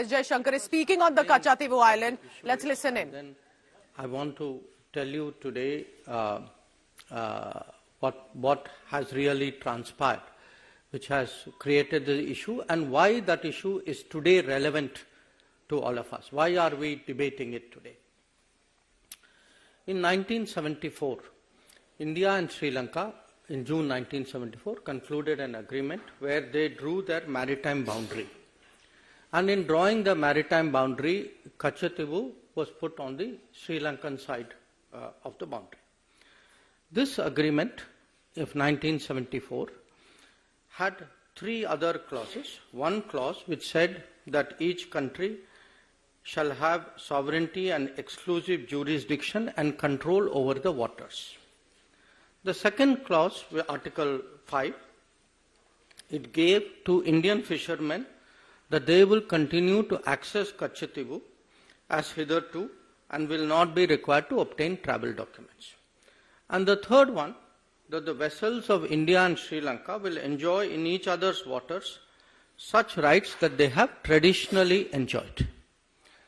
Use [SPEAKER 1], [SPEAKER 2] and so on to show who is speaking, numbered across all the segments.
[SPEAKER 1] S. Jaishankar is speaking on the Katchatheevu Island. Let's listen in.
[SPEAKER 2] Then I want to tell you today what has really transpired, which has created the issue, and why that issue is today relevant to all of us. Why are we debating it today? In 1974, India and Sri Lanka, in June 1974, concluded an agreement where they drew their maritime boundary. And in drawing the maritime boundary, Katchatheevu was put on the Sri Lankan side of the boundary. This agreement of 1974 had three other clauses. One clause which said that each country shall have sovereignty and exclusive jurisdiction and control over the waters. The second clause, Article 5, it gave to Indian fishermen that they will continue to access Katchatheevu as hitherto and will not be required to obtain travel documents. And the third one, that the vessels of India and Sri Lanka will enjoy in each other's waters such rights that they have traditionally enjoyed.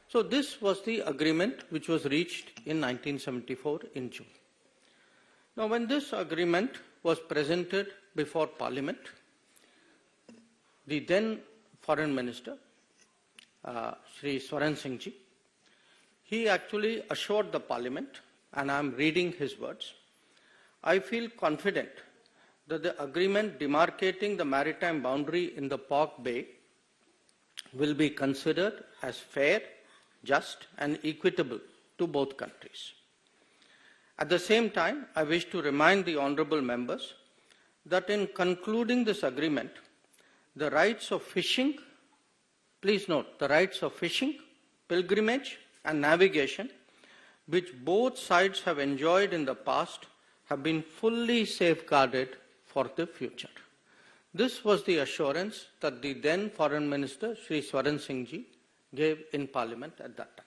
[SPEAKER 2] So this was the agreement which was reached in 1974 in June. Now, when this agreement was presented before Parliament, the then Foreign Minister, Sri Swaran Singh ji, he actually assured the Parliament, and I am reading his words, I feel confident that the agreement demarcating the maritime boundary in the Pork Bay will be considered as fair, just and equitable to both countries. At the same time, I wish to remind the honourable members that in concluding this agreement, the rights of fishing, please note, the rights of fishing, pilgrimage and navigation, which both sides have enjoyed in the past, have been fully safeguarded for the future. This was the assurance that the then Foreign Minister, Sri Swaran Singh ji, gave in Parliament at that time.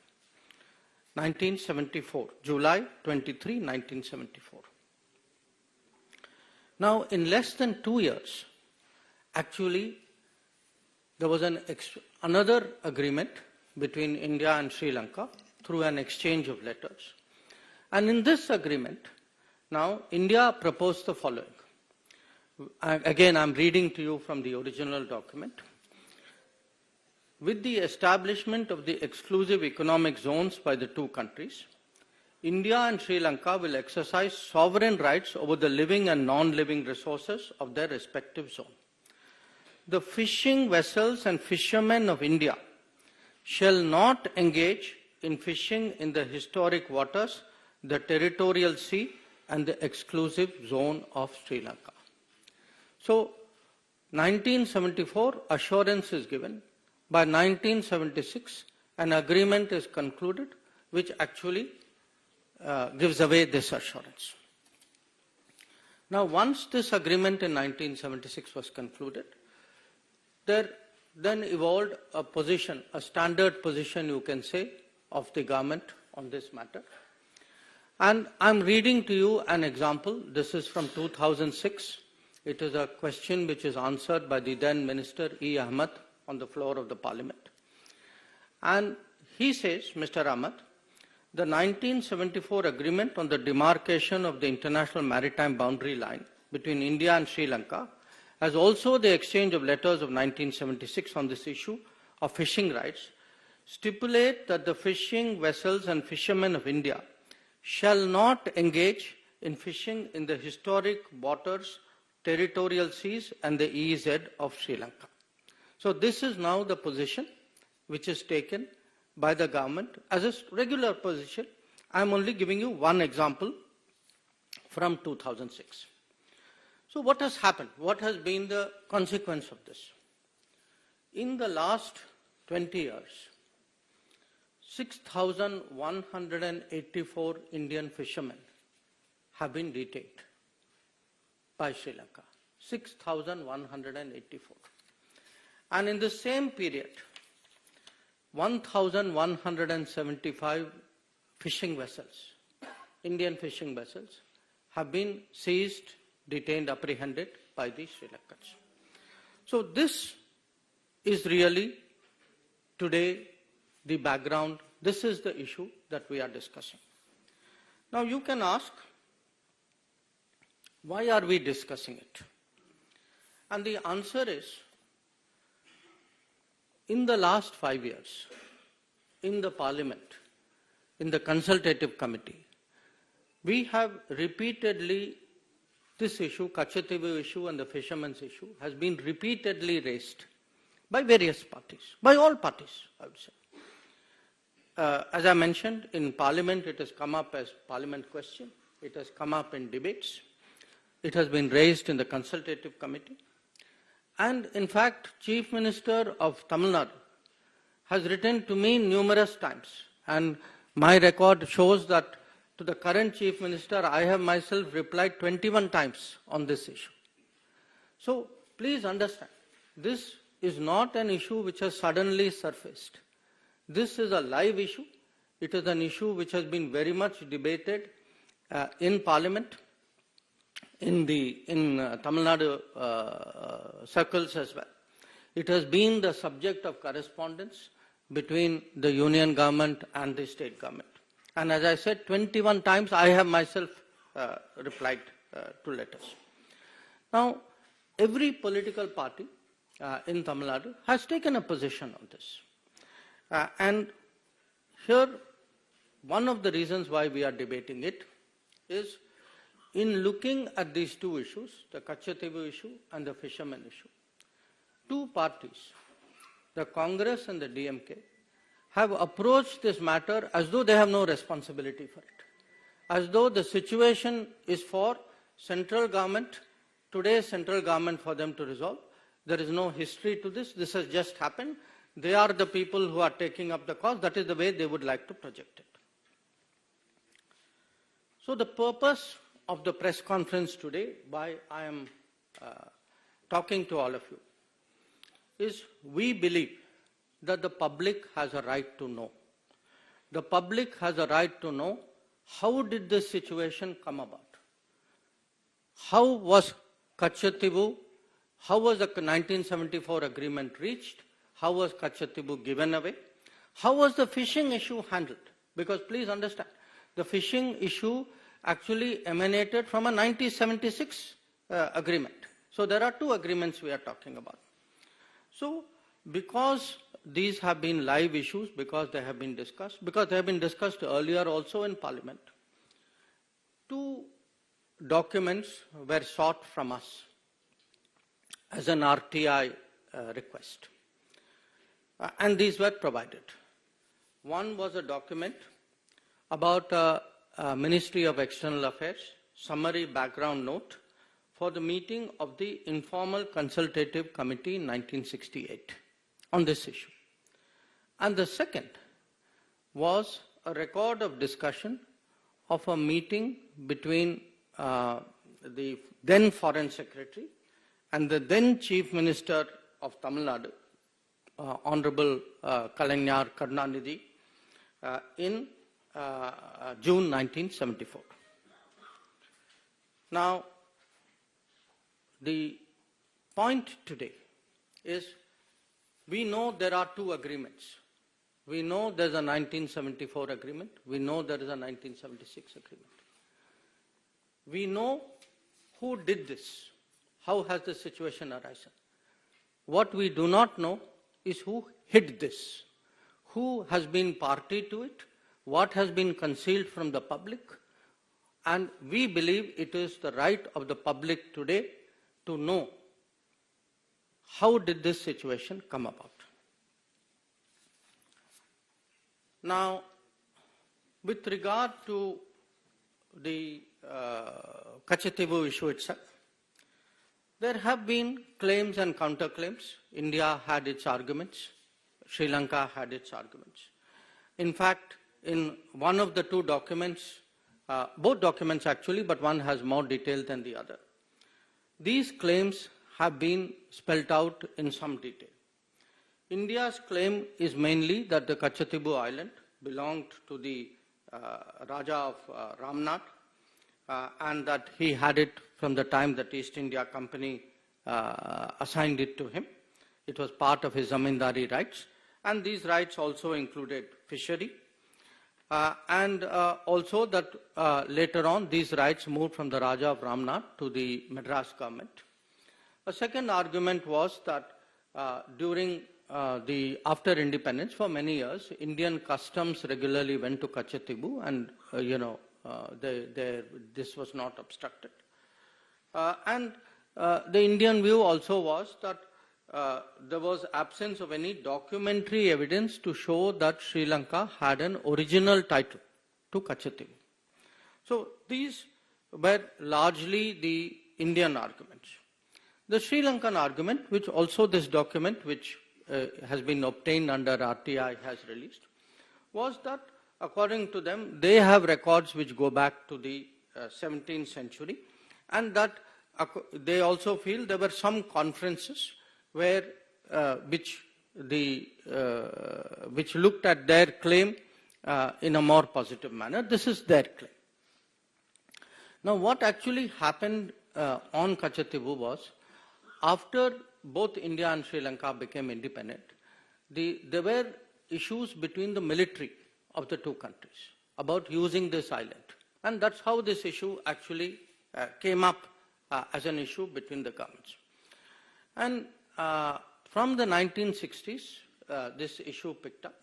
[SPEAKER 2] 1974, July 23, 1974. Now, in less than 2 years, actually, there was another agreement between India and Sri Lanka through an exchange of letters. And in this agreement, now, India proposed the following. Again, I'm reading to you from the original document. With the establishment of the exclusive economic zones by the two countries, India and Sri Lanka will exercise sovereign rights over the living and non-living resources of their respective zone. The fishing vessels and fishermen of India shall not engage in fishing in the historic waters, the territorial sea, and the exclusive zone of Sri Lanka. So, 1974, assurance is given. By 1976, an agreement is concluded which actually gives away this assurance. Now, once this agreement in 1976 was concluded, there then evolved a position, a standard position, you can say, of the government on this matter. And I'm reading to you an example. This is from 2006. It is a question which is answered by the then Minister E. Ahmed on the floor of the Parliament. And he says, Mr. Ahmed, the 1974 agreement on the demarcation of the international maritime boundary line between India and Sri Lanka, as also the exchange of letters of 1976 on this issue of fishing rights, stipulate that the fishing vessels and fishermen of India shall not engage in fishing in the historic waters, territorial seas and the EEZ of Sri Lanka. So this is now the position which is taken by the government as a regular position. I am only giving you one example from 2006. So what has happened? What has been the consequence of this? In the last 20 years, 6,184 Indian fishermen have been detained by Sri Lanka. 6,184. And in the same period, 1,175 fishing vessels, Indian fishing vessels, have been seized, detained, apprehended by the Sri Lankans. So this is really today, the background, this is the issue that we are discussing. Now you can ask, why are we discussing it? And the answer is, in the last 5 years, in the Parliament, in the Consultative Committee, we have repeatedly, this issue, Katchatheevu issue and the fishermen's issue, has been repeatedly raised by various parties, by all parties, I would say. As I mentioned, in Parliament it has come up as Parliament question, it has come up in debates, it has been raised in the Consultative Committee, and in fact, Chief Minister of Tamil Nadu has written to me numerous times, and my record shows that to the current Chief Minister, I have myself replied 21 times on this issue. So please understand, this is not an issue which has suddenly surfaced. This is a live issue. It is an issue which has been very much debated in Parliament, in Tamil Nadu circles as well. It has been the subject of correspondence between the union government and the state government. And as I said, 21 times I have myself replied to letters. Now, every political party in Tamil Nadu has taken a position on this. And here, one of the reasons why we are debating it is, in looking at these two issues, the Katchatheevu issue and the fishermen issue, two parties, the Congress and the DMK, have approached this matter as though they have no responsibility for it, as though the situation is for central government, today's central government, for them to resolve. There is no history to this. This has just happened. They are the people who are taking up the cause. That is the way they would like to project it. So the purpose of the press conference today, why I am talking to all of you, is we believe that the public has a right to know. The public has a right to know, how did this situation come about? How was Katchatheevu, how was the 1974 agreement reached? How was Katchatheevu given away? How was the fishing issue handled? Because please understand, the fishing issue actually emanated from a 1976 agreement. So there are two agreements we are talking about. So because these have been live issues, because they have been discussed earlier also in Parliament, two documents were sought from us as an RTI request. And these were provided. One was a document about Ministry of External Affairs, summary background note for the meeting of the Informal Consultative Committee in 1968 on this issue. And the second was a record of discussion of a meeting between the then Foreign Secretary and the then Chief Minister of Tamil Nadu, Honorable Kalaignar Karunanidhi, in June 1974. Now, the point today is, we know there are two agreements. We know there's a 1974 agreement. We know there is a 1976 agreement. We know who did this. How has the situation arisen? What we do not know is who hid this. Who has been party to it? What has been concealed from the public? And we believe it is the right of the public today to know, how did this situation come about? Now, with regard to the Katchatheevu issue itself, there have been claims and counterclaims. India had its arguments. Sri Lanka had its arguments. In fact, in one of the two documents, both documents actually, but one has more detail than the other, these claims have been spelled out in some detail. India's claim is mainly that the Katchatheevu island belonged to the Raja of Ramnad, and that he had it from the time that East India Company assigned it to him. It was part of his zamindari rights, And these rights also included fishery. Also that later on these rights moved from the Raja of Ramnad to the Madras government. A second argument was that after independence, for many years, Indian customs regularly went to Katchatheevu, and this was not obstructed. The Indian view also was that there was absence of any documentary evidence to show that Sri Lanka had an original title to Katchatheevu. So these were largely the Indian arguments. The Sri Lankan argument, which also this document, which has been obtained under RTI, has released, was that according to them, they have records which go back to the 17th century, and that they also feel there were some conferences where which looked at their claim in a more positive manner. This is their claim. Now, what actually happened on Katchatheevu was, after both India and Sri Lanka became independent, there were issues between the military of the two countries about using this island. And that's how this issue actually came up as an issue between the governments. And from the 1960s, this issue picked up.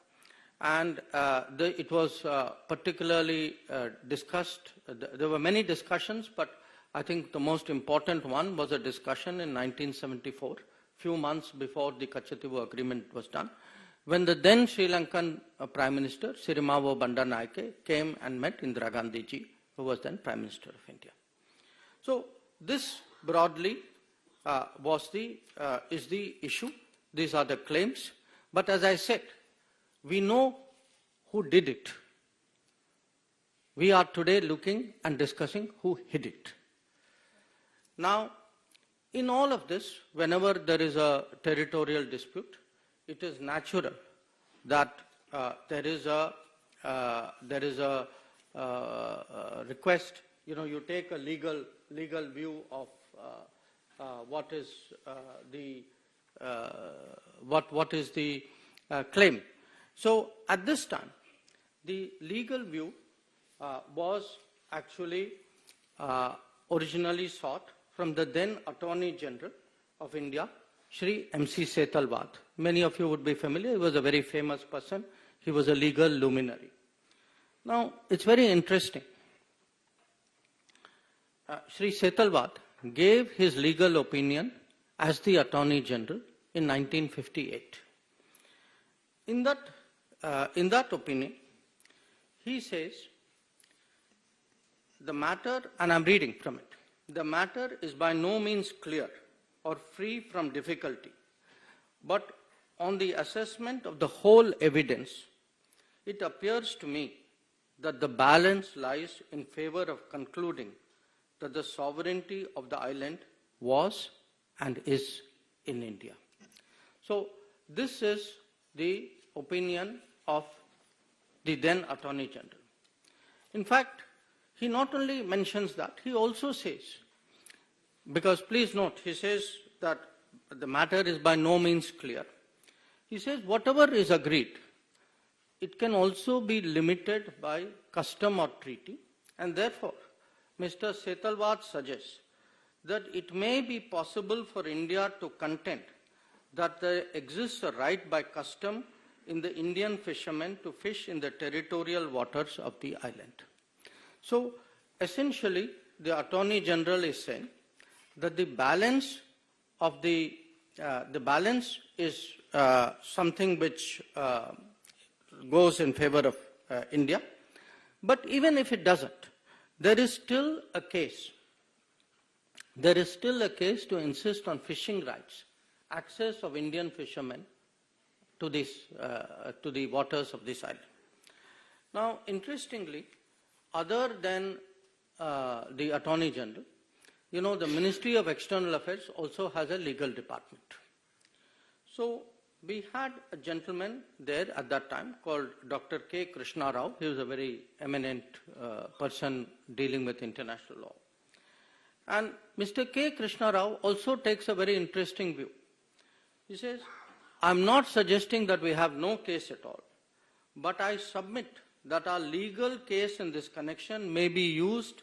[SPEAKER 2] And it was particularly discussed. There were many discussions, but I think the most important one was a discussion in 1974, few months before the Katchatheevu agreement was done, when the then Sri Lankan Prime Minister, Sirimavo Bandaranaike, came and met Indira Gandhi ji, who was then Prime Minister of India. So this broadly is the issue. These are the claims. But as I said, we know who did it. We are today looking and discussing who hid it. Now, in all of this, whenever there is a territorial dispute, it is natural that there is a request. You take a legal view of what is the claim. So at this time, the legal view was actually originally sought from the then Attorney General of India, Shri M.C. Setalvad. Many of you would be familiar. He was a very famous person. He was a legal luminary. Now, it's very interesting. Shri Setalvad gave his legal opinion as the Attorney General in 1958. In that opinion, he says, the matter, and I'm reading from it, the matter is by no means clear or free from difficulty, but on the assessment of the whole evidence, it appears to me that the balance lies in favor of concluding that the sovereignty of the island was and is in India. So this is the opinion of the then Attorney General. In fact, he not only mentions that, he also says, because please note, he says that the matter is by no means clear. He says whatever is agreed, it can also be limited by custom or treaty, and therefore Mr. Setalvad suggests that it may be possible for India to contend that there exists a right by custom in the Indian fishermen to fish in the territorial waters of the island. So essentially, the Attorney General is saying that the balance is something which goes in favor of India. But even if it doesn't, there is still a case. There is still a case to insist on fishing rights, access of Indian fishermen to the waters of this island. Now, interestingly, other than the Attorney General, the Ministry of External Affairs also has a legal department. So we had a gentleman there at that time called Dr. K. Krishna Rao. He was a very eminent person dealing with international law. And Mr. K. Krishna Rao also takes a very interesting view. He says, I'm not suggesting that we have no case at all, but I submit that our legal case in this connection may be used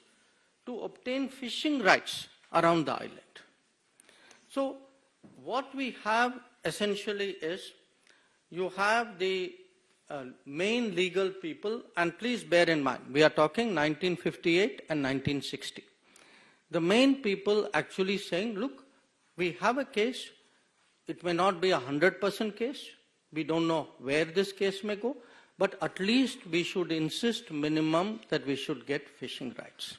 [SPEAKER 2] to obtain fishing rights around the island. So what we have essentially is, you have the main legal people, and please bear in mind, we are talking 1958 and 1960. The main people actually saying, look, we have a case, it may not be 100% case, we don't know where this case may go, but at least we should insist minimum that we should get fishing rights.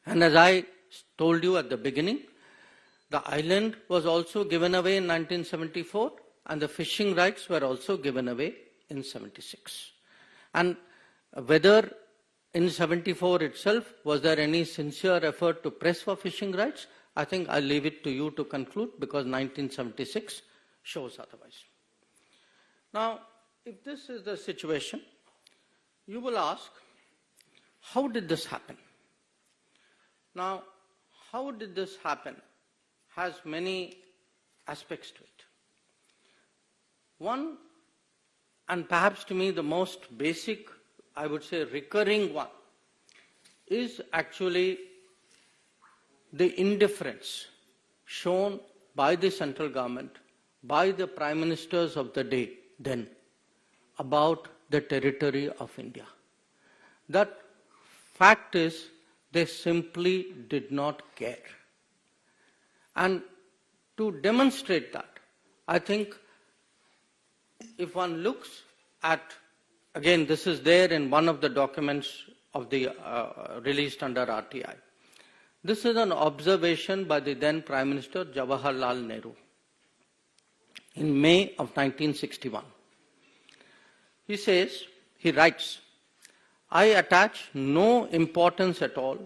[SPEAKER 2] And as I told you at the beginning, the island was also given away in 1974, and the fishing rights were also given away in 76. And whether in 74 itself, was there any sincere effort to press for fishing rights? I think I'll leave it to you to conclude, because 1976 shows otherwise. Now, if this is the situation, you will ask, how did this happen? Now, how did this happen has many aspects to it. One, and perhaps to me the most basic, I would say recurring one, is actually the indifference shown by the central government, by the prime ministers of the day then, about the territory of India. That fact is, they simply did not care. And to demonstrate that, I think if one looks at, again, this is there in one of the documents of the released under RTI. This is an observation by the then Prime Minister Jawaharlal Nehru in May of 1961. He says, he writes, I attach no importance at all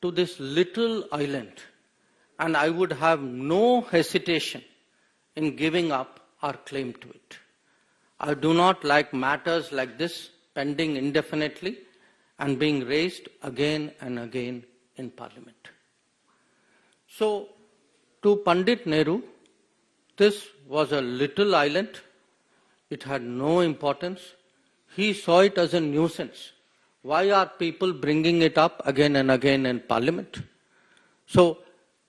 [SPEAKER 2] to this little island, and I would have no hesitation in giving up our claim to it. I do not like matters like this pending indefinitely and being raised again and again in Parliament. So, to Pandit Nehru, this was a little island. It had no importance. He saw it as a nuisance. Why are people bringing it up again and again in Parliament? So,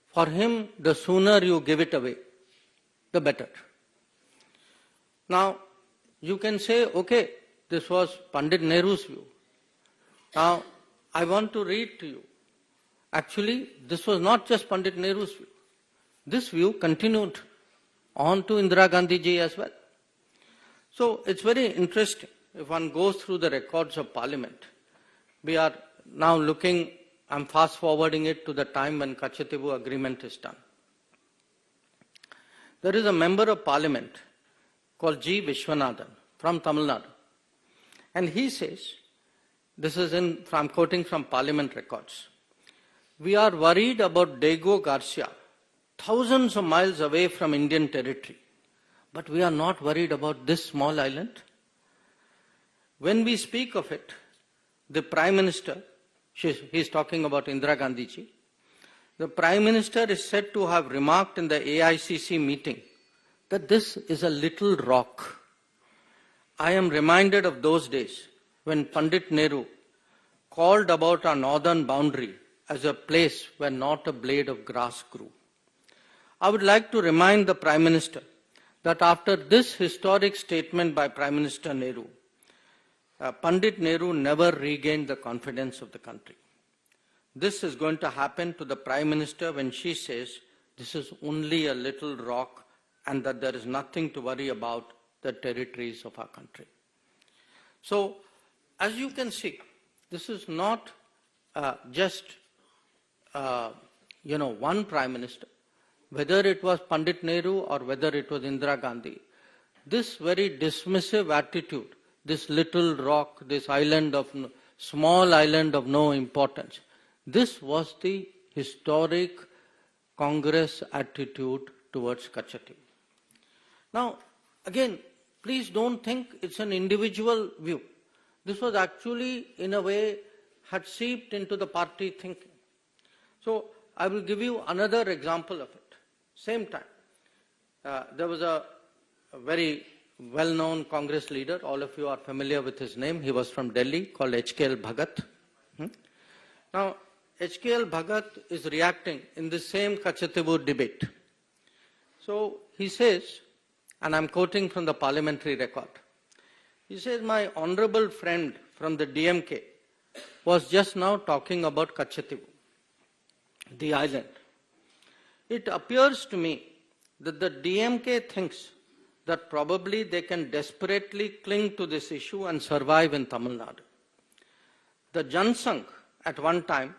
[SPEAKER 2] for him, the sooner you give it away, the better. Now, you can say, okay, this was Pandit Nehru's view. Now, I want to read to you. Actually, this was not just Pandit Nehru's view. This view continued on to Indira Gandhi ji as well. So, it's very interesting. If one goes through the records of Parliament, we are now looking, I'm fast forwarding it to the time when Katchatheevu agreement is done. There is a member of Parliament called G. Vishwanathan from Tamil Nadu. And he says, this is I'm quoting from Parliament records, we are worried about Diego Garcia, thousands of miles away from Indian territory, but we are not worried about this small island. When we speak of it, the Prime Minister, he's talking about Indira Gandhi ji, the Prime Minister is said to have remarked in the AICC meeting that this is a little rock. I am reminded of those days when Pandit Nehru called about our northern boundary as a place where not a blade of grass grew. I would like to remind the Prime Minister that after this historic statement by Prime Minister Nehru, Pandit Nehru never regained the confidence of the country. This is going to happen to the Prime Minister when she says this is only a little rock and that there is nothing to worry about the territories of our country. So, as you can see, this is not just one Prime Minister, whether it was Pandit Nehru or whether it was Indira Gandhi. This very dismissive attitude, this little rock, this small island of no importance, this was the historic Congress attitude towards Katchatheevu. Now, again, please don't think it's an individual view. This was actually, in a way, had seeped into the party thinking. So, I will give you another example of it. Same time, there was a a very well-known Congress leader. All of you are familiar with his name. He was from Delhi, called H.K.L. Bhagat. Now, H.K.L. Bhagat is reacting in the same Katchatheevu debate. So he says, and I'm quoting from the parliamentary record, he says, my honorable friend from the DMK was just now talking about Katchatheevu, the island. It appears to me that the DMK thinks that probably they can desperately cling to this issue and survive in Tamil Nadu. The Jaishankar at one time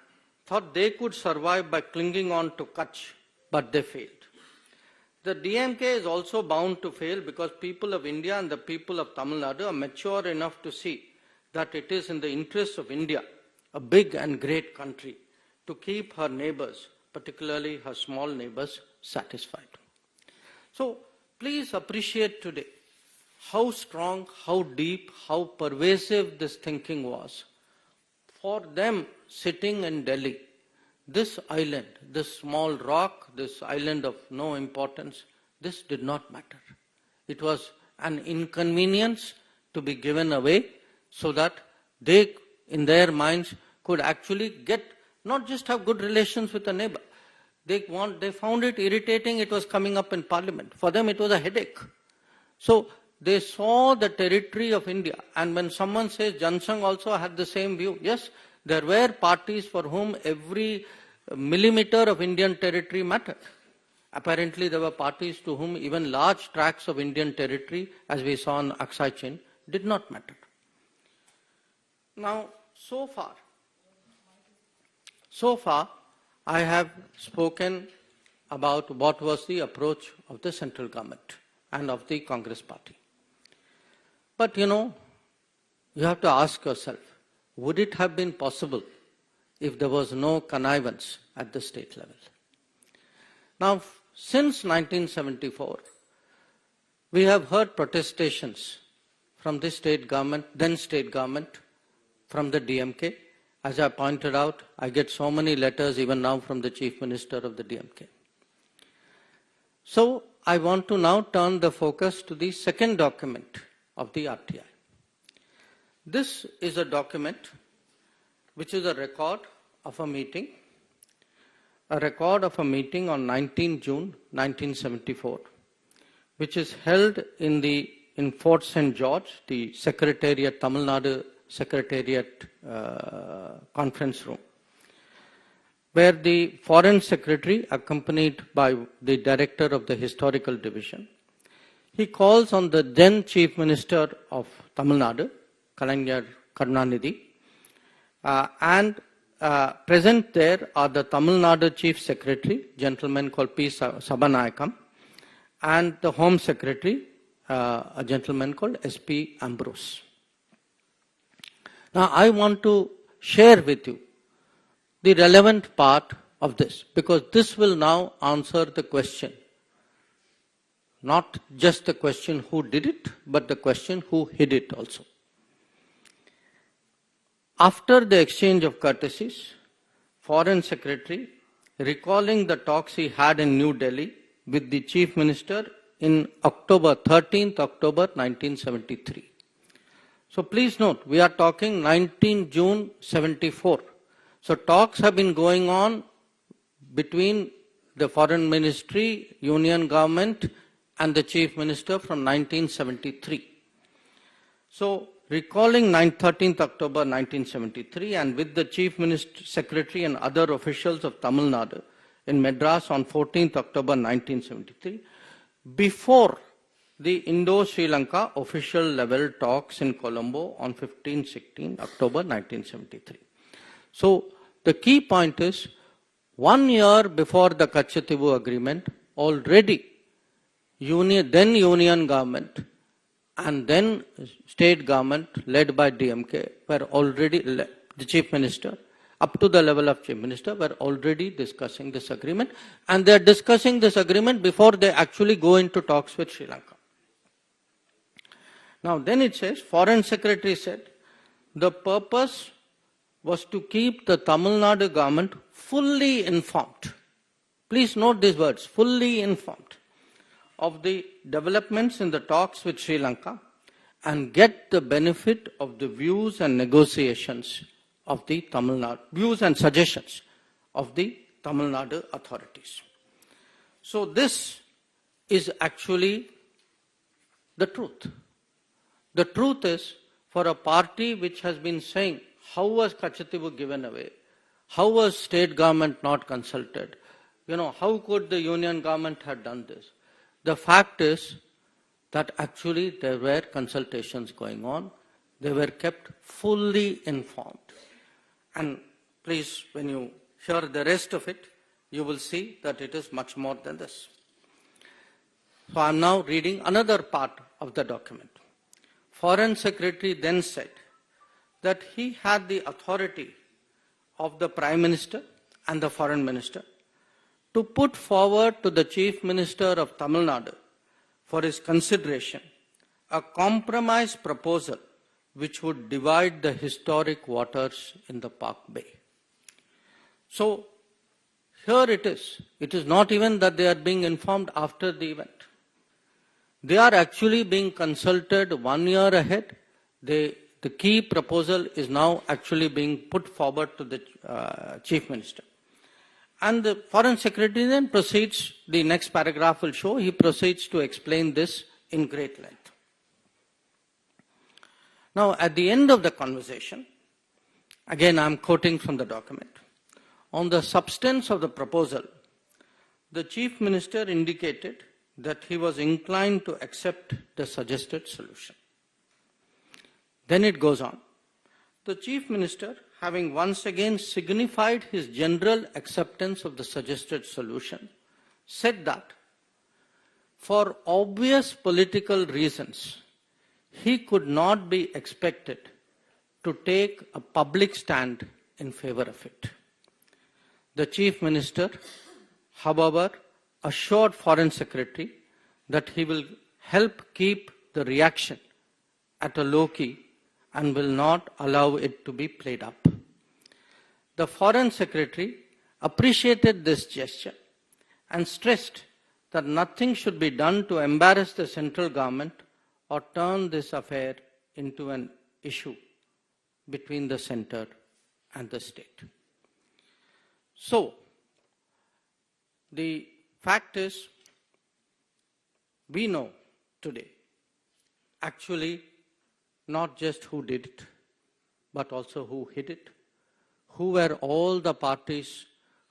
[SPEAKER 2] thought they could survive by clinging on to Kutch, but they failed. The DMK is also bound to fail because people of India and the people of Tamil Nadu are mature enough to see that it is in the interest of India, a big and great country, to keep her neighbors, particularly her small neighbors, satisfied. So please appreciate today how strong, how deep, how pervasive this thinking was. For them sitting in Delhi, this island, this small rock, this island of no importance, this did not matter. It was an inconvenience to be given away so that they, in their minds, could actually get, not just have good relations with a neighbor. They found it irritating, it was coming up in parliament. For them it was a headache. So they saw the territory of India, and when someone says Jaishankar also had the same view, yes, there were parties for whom every millimeter of Indian territory mattered. Apparently there were parties to whom even large tracts of Indian territory, as we saw in Aksai Chin, did not matter. Now, so far, I have spoken about what was the approach of the central government and of the Congress party. But you have to ask yourself, would it have been possible if there was no connivance at the state level? Now, since 1974, we have heard protestations from the state government, then state government, from the DMK. As I pointed out, I get so many letters even now from the Chief Minister of the DMK. So I want to now turn the focus to the second document of the RTI. This is a document which is a record of a meeting on 19 June 1974, which is held in Fort St. George, the Secretariat, Tamil Nadu Secretariat conference room, where the Foreign Secretary, accompanied by the Director of the Historical Division, he calls on the then Chief Minister of Tamil Nadu, Kalaignar Karunanidhi, and present there are the Tamil Nadu Chief Secretary, gentleman called P. Sabanayakam, and the Home Secretary, a gentleman called S.P. Ambrose. Now, I want to share with you the relevant part of this, because this will now answer the question, not just the question who did it, but the question who hid it also. After the exchange of courtesies, Foreign Secretary, recalling the talks he had in New Delhi with the Chief Minister in 13th October 1973. So please note, we are talking 19 June 74. So talks have been going on between the Foreign Ministry, Union Government, and the Chief Minister from 1973. So recalling 13th October 1973, and with the Chief Minister, Secretary and other officials of Tamil Nadu in Madras on 14th October 1973, before the Indo-Sri Lanka official level talks in Colombo on 15-16 October 1973. So the key point is, 1 year before the Katchatheevu agreement, already then Union government and then state government led by DMK were already, the Chief Minister, up to the level of Chief Minister, were already discussing this agreement, and they are discussing this agreement before they actually go into talks with Sri Lanka. Now then it says, Foreign Secretary said, the purpose was to keep the Tamil Nadu government fully informed. Please note these words, fully informed of the developments in the talks with Sri Lanka and get the benefit of the views and negotiations of the Tamil Nadu, views and suggestions of the Tamil Nadu authorities. So this is actually the truth. The truth is, for a party which has been saying, how was Katchatheevu given away? How was state government not consulted? How could the union government have done this? The fact is that actually there were consultations going on. They were kept fully informed. And please, when you hear the rest of it, you will see that it is much more than this. So I am now reading another part of the document. Foreign Secretary then said that he had the authority of the Prime Minister and the Foreign Minister to put forward to the Chief Minister of Tamil Nadu for his consideration a compromise proposal which would divide the historic waters in the Park Bay. So here it is. It is not even that they are being informed after the event. They are actually being consulted 1 year ahead. The key proposal is now actually being put forward to the Chief Minister. And the Foreign Secretary then proceeds, the next paragraph will show, he proceeds to explain this in great length. Now, at the end of the conversation, again I am quoting from the document, on the substance of the proposal, the Chief Minister indicated that he was inclined to accept the suggested solution. Then it goes on. The Chief Minister, having once again signified his general acceptance of the suggested solution, said that for obvious political reasons, he could not be expected to take a public stand in favor of it. The Chief Minister, however, assured Foreign Secretary that he will help keep the reaction at a low key and will not allow it to be played up. The Foreign Secretary appreciated this gesture and stressed that nothing should be done to embarrass the central government or turn this affair into an issue between the center and the state. So, the fact is, we know today actually not just who did it, but also who hid it, who were all the parties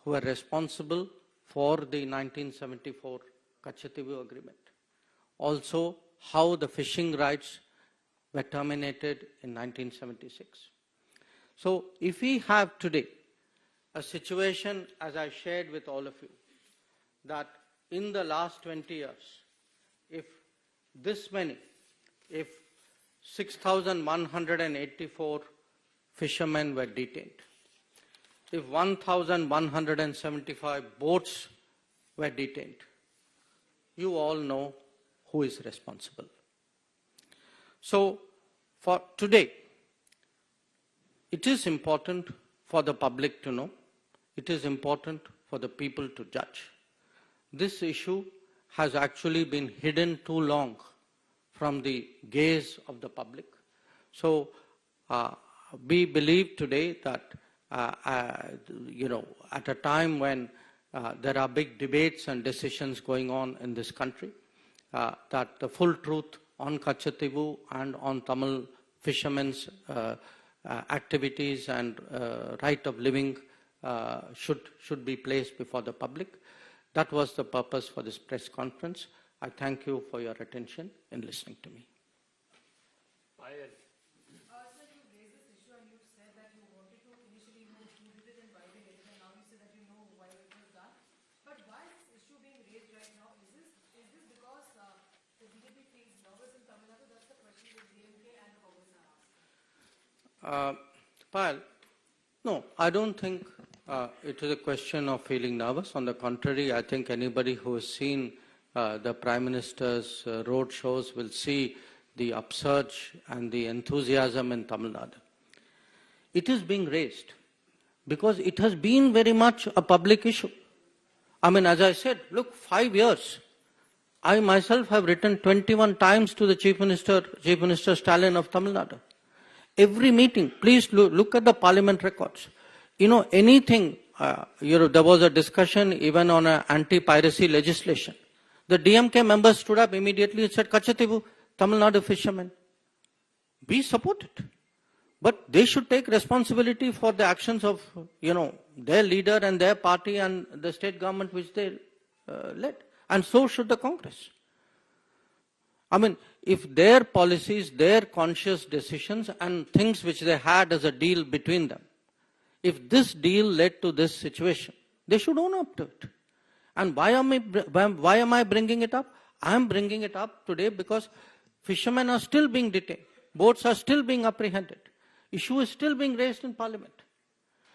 [SPEAKER 2] who were responsible for the 1974 Katchatheevu agreement. Also, how the fishing rights were terminated in 1976. So, if we have today a situation, as I shared with all of you, that in the last 20 years, if 6,184 fishermen were detained, if 1,175 boats were detained, you all know who is responsible. So, for today, it is important for the public to know, it is important for the people to judge. This issue has actually been hidden too long from the gaze of the public. So we believe today that, at a time when there are big debates and decisions going on in this country, that the full truth on Katchatheevu and on Tamil fishermen's activities and right of living should be placed before the public. That was the purpose for this press conference. I thank you for your attention in listening to me.
[SPEAKER 3] Sir, you raised this issue and you said that you wanted to initially know who did it and why they did it, and now you say that you know why it was done. But why is this issue being raised right now? Is this because the BJP feels nervous in Tamil Nadu? That's the question that DMK and Congress are asking.
[SPEAKER 2] Payal, no, I don't think it is a question of feeling nervous. On the contrary, I think anybody who has seen the Prime Minister's road shows will see the upsurge and the enthusiasm in Tamil Nadu. It is being raised because it has been very much a public issue. I mean, as I said, look, 5 years. I myself have written 21 times to the Chief Minister Stalin of Tamil Nadu. Every meeting, please look at the parliament records. Anything, there was a discussion even on anti-piracy legislation. The DMK members stood up immediately and said, Katchatheevu, Tamil Nadu fishermen, we support it. But they should take responsibility for the actions of, their leader and their party and the state government which they led. And so should the Congress. I mean, if their policies, their conscious decisions and things which they had as a deal between them, if this deal led to this situation, they should own up to it. And why am I bringing it up? I am bringing it up today because fishermen are still being detained. Boats are still being apprehended. Issue is still being raised in Parliament.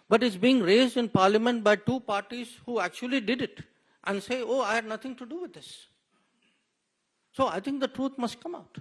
[SPEAKER 2] But it's being raised in Parliament by two parties who actually did it and say, oh, I had nothing to do with this. So I think the truth must come out.